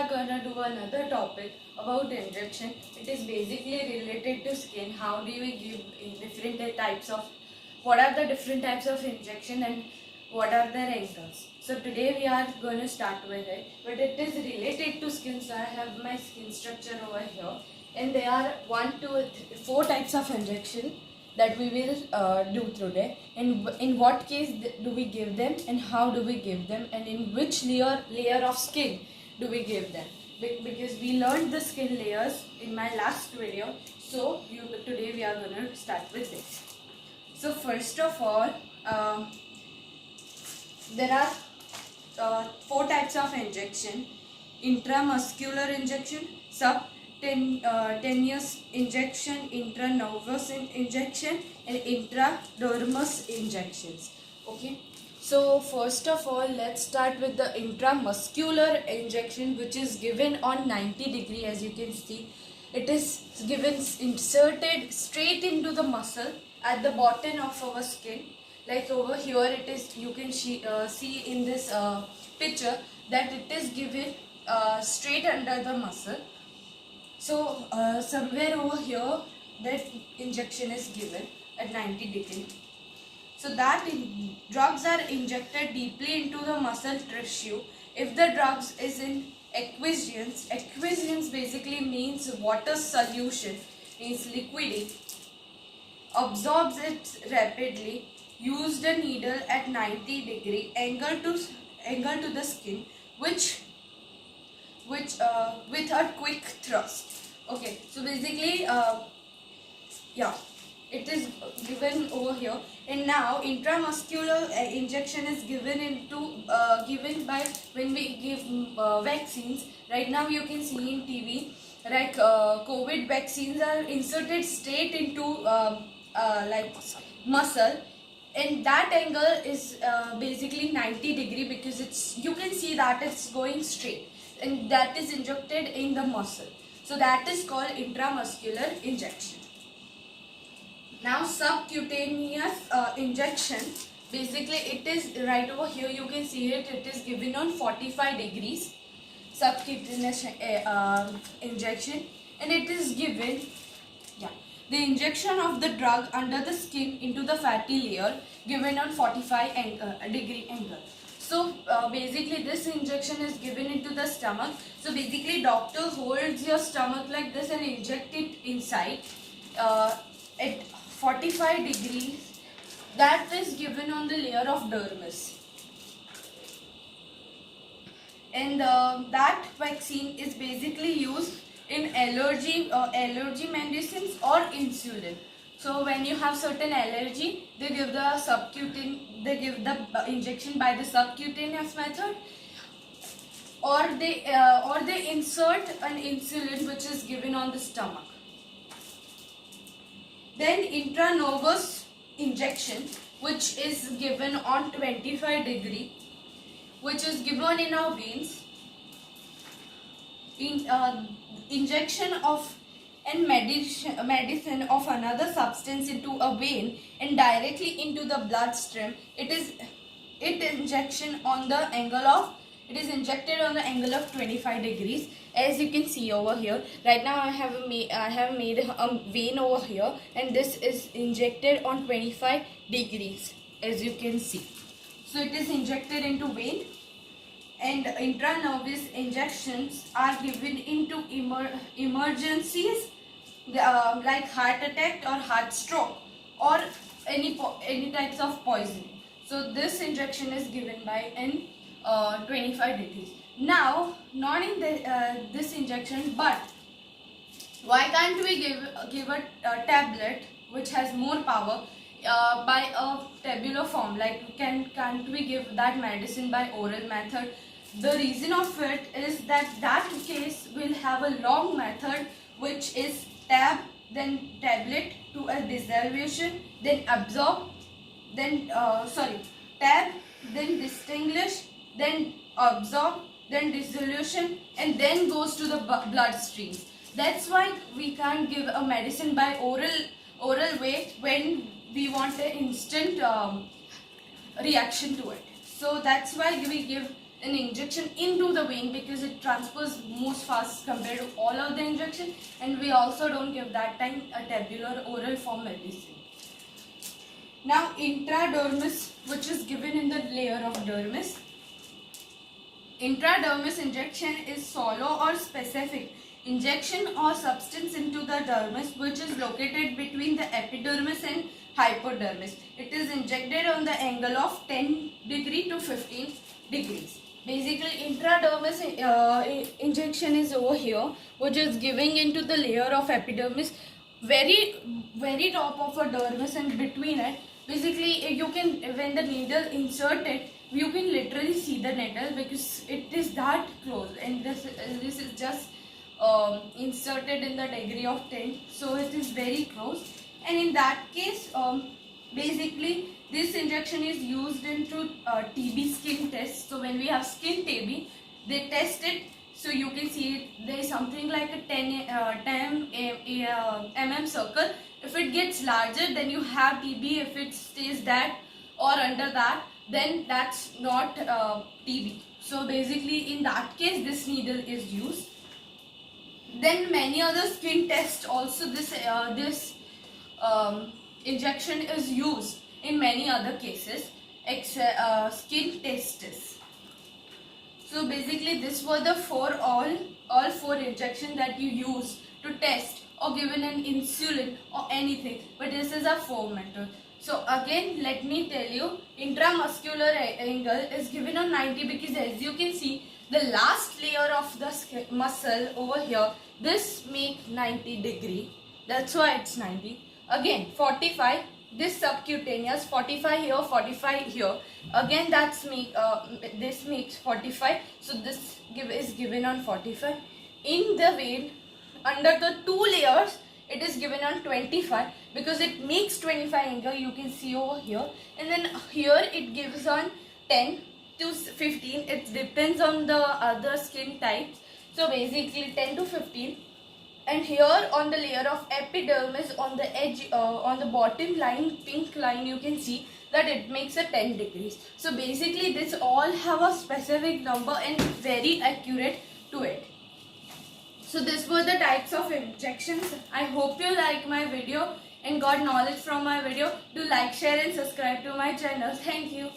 are gonna do another topic about injection. It is basically related to skin. How do we give in different types of, what are the different types of injection and what are their angles. So today we are going to start with it, but it is related to skin. So I have my skin structure over here, and there are 4 types of injection that we will do today, and in what case do we give them, and how do we give them, and in which layer of skin do we give them, because we learned the skin layers in my last video. So today we are going to start with this. So first of all, there are 4 types of injection: intramuscular injection, subcutaneous injection, intranervous injection, and intradermal injections. Okay, so first of all, let's start with the intramuscular injection, which is given on 90 degree. As you can see, it is given inserted straight into the muscle at the bottom of our skin. Like over here, it is, you can see in this picture that it is given straight under the muscle. So somewhere over here, that injection is given at 90 degree. So that drugs are injected deeply into the muscle tissue. If the drugs is in aqueous basically means water solution, means liquidy, absorbs it rapidly. Use the needle at 90 degree angle to the skin, which with a quick thrust. Okay, so basically yeah, it is given over here. And now intramuscular injection is given by when we give vaccines. Right now you can see in TV, like COVID vaccines are inserted straight into like muscle, and that angle is basically 90 degree, because it's, you can see that it's going straight, and that is injected in the muscle. So that is called intramuscular injection. Now subcutaneous injection, basically it is right over here, you can see it, it is given on 45 degrees subcutaneous injection, and it is given, the injection of the drug under the skin into the fatty layer, given on 45 degree angle. So basically this injection is given into the stomach. So basically doctor holds your stomach like this and inject it inside at 45 degrees. That is given on the layer of dermis. And that vaccine is basically used in allergy medicines or insulin. So when you have certain allergy, they give the injection by the subcutaneous method, or they insert an insulin which is given on the stomach. Then intranervous injection, which is given on 25 degree, which is given in our veins. Injection of and medicine of another substance into a vein and directly into the bloodstream. It is injection on the angle of, it is injected on the angle of 25 degrees. As you can see over here, right now I have made a vein over here, and this is injected on 25 degrees, as you can see. So it is injected into vein. And intranervous injections are given into emergencies, like heart attack or heart stroke, or any types of poisoning. So this injection is given by in 25 degrees. Now, not in this injection, but why can't we give a tablet which has more power by a tabular form? Like, can't we give that medicine by oral method? The reason of it is that case will have a long method, which is tab, then tablet to a dissolution, then absorb, then tab, then distinguish, then absorb, then dissolution, and then goes to the bloodstream. That's why we can't give a medicine by oral way when we want an instant reaction to it. So that's why we give an injection into the vein because it transfers moves fast compared to all of the injection, and we also don't give that time a tabular oral form medicine. Now intradermis, which is given in the layer of dermis. Intradermis injection is solo or specific injection or substance into the dermis which is located between the epidermis and hypodermis. It is injected on the angle of 10 degree to 15 degrees. Basically intradermis injection is over here, which is giving into the layer of epidermis, very top of a dermis, and between it, basically you can, when the needle inserted, you can literally see the needle because it is that close, and this is just inserted in the degree of 10, so it is very close. And in that case, basically this injection is used into TB skin test. So when we have skin TB, they test it. So you can see there is something like a 10 mm circle. If it gets larger, then you have TB. If it stays that or under that, then that's not TB. So basically in that case, this needle is used. Then many other skin tests also, this injection is used in many other cases, except skin tests. So basically this were the all four injections that you use to test or given an insulin or anything, but this is a 4 method. So again, let me tell you, intramuscular angle is given on 90 because as you can see, the last layer of the muscle over here, this make 90 degree. That's why it's 90. Again, 45. This subcutaneous, 45 here, 45 here. Again, that's this makes 45. So this is given on 45. In the vein, under the 2 layers, it is given on 25 because it makes 25 angle. You can see over here, and then here it gives on 10 to 15. It depends on the other skin types. So basically 10 to 15. And here on the layer of epidermis, on the edge, on the bottom line, pink line, you can see that it makes a 10 degrees. So basically this all have a specific number and very accurate to it. So these were the types of injections. I hope you like my video and got knowledge from my video. Do like, share and subscribe to my channel. Thank you.